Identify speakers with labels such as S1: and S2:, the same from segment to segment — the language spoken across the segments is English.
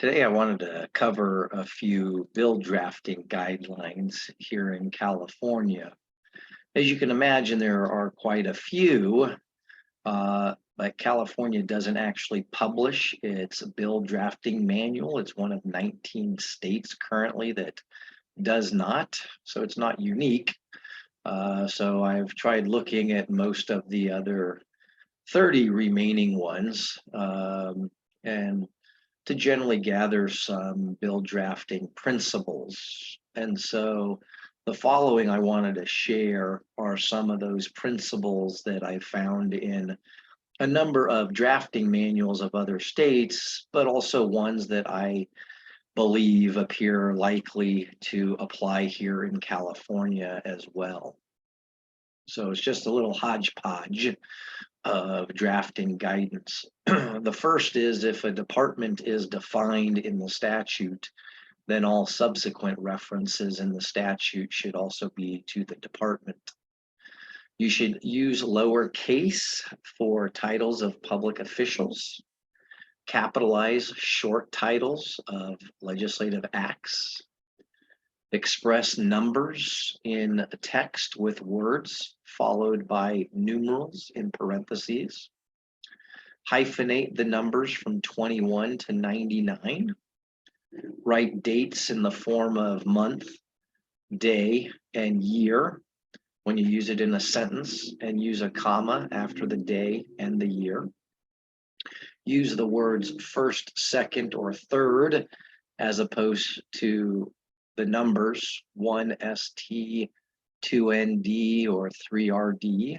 S1: Today, I wanted to cover a few bill drafting guidelines here in California. As you can imagine, there are quite a few, but California doesn't actually publish its bill drafting manual. It's one of 19 states currently that does not, so it's not unique. So I've tried looking at most of the other 30 remaining ones, and to generally gather some bill drafting principles. And so the following I wanted to share are some of those principles that I found in a number of drafting manuals of other states, but also ones that I believe appear likely to apply here in California as well. So it's just a little hodgepodge of drafting guidance. The first is if a department is defined in the statute, then all subsequent references in the statute should also be to the department. You should use lowercase for titles of public officials, capitalize short titles of legislative acts, express numbers in text with words followed by numerals in parentheses, hyphenate the numbers from 21 to 99, write dates in the form of month, day, and year when you use it in a sentence, and use a comma after the day and the year. Use the words first, second, or third as opposed to the numbers 1ST, 2ND, or 3RD.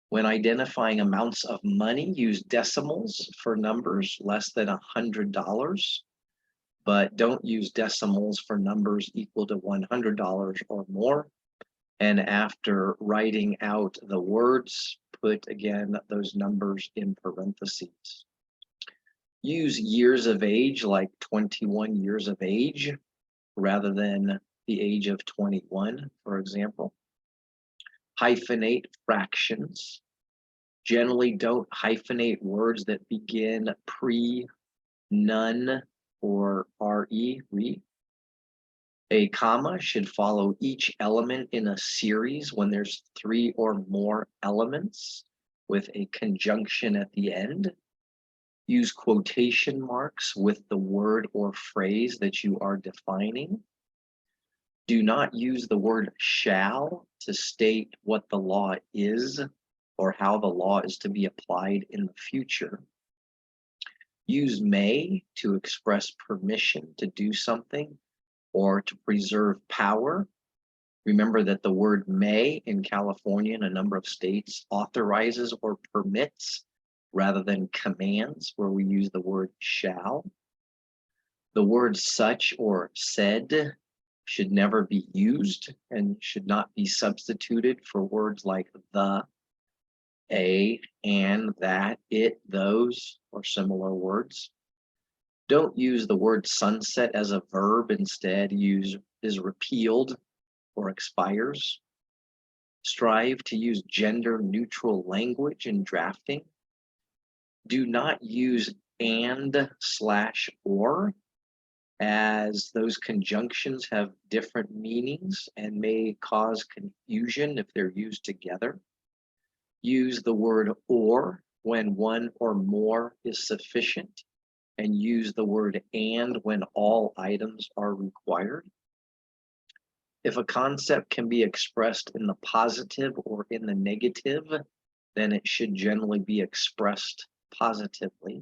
S1: When identifying amounts of money, use decimals for numbers less than $100, but don't use decimals for numbers equal to $100 or more. And after writing out the words, put again those numbers in parentheses. Use years of age like 21 years of age rather than the age of 21, for example. Hyphenate fractions. Generally don't hyphenate words that begin pre, none, or re. A comma should follow each element in a series when there's 3 or more elements with a conjunction at the end. Use quotation marks with the word or phrase that you are defining. Do not use the word shall to state what the law is or how the law is to be applied in the future. Use may to express permission to do something or to preserve power. Remember that the word may in California and a number of states authorizes or permits rather than commands, where we use the word shall. The words such or said should never be used and should not be substituted for words like the, a, and, that, it, those, or similar words. Don't use the word sunset as a verb. Instead, use is repealed or expires. Strive to use gender neutral language in drafting. Do not use and, slash, or, as those conjunctions have different meanings and may cause confusion if they're used together. Use the word or when one or more is sufficient, and use the word and when all items are required. If a concept can be expressed in the positive or in the negative, then it should generally be expressed positively.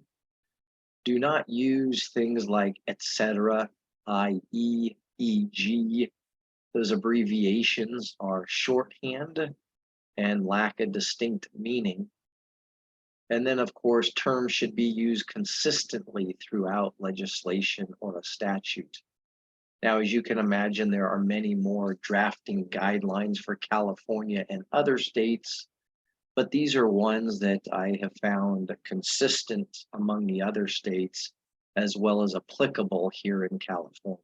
S1: Do not use things like etc., i.e., e.g. Those abbreviations are shorthand and lack a distinct meaning. And then, of course, terms should be used consistently throughout legislation or a statute. Now, as you can imagine, there are many more drafting guidelines for California and other states, but these are ones that I have found consistent among the other states as well as applicable here in California.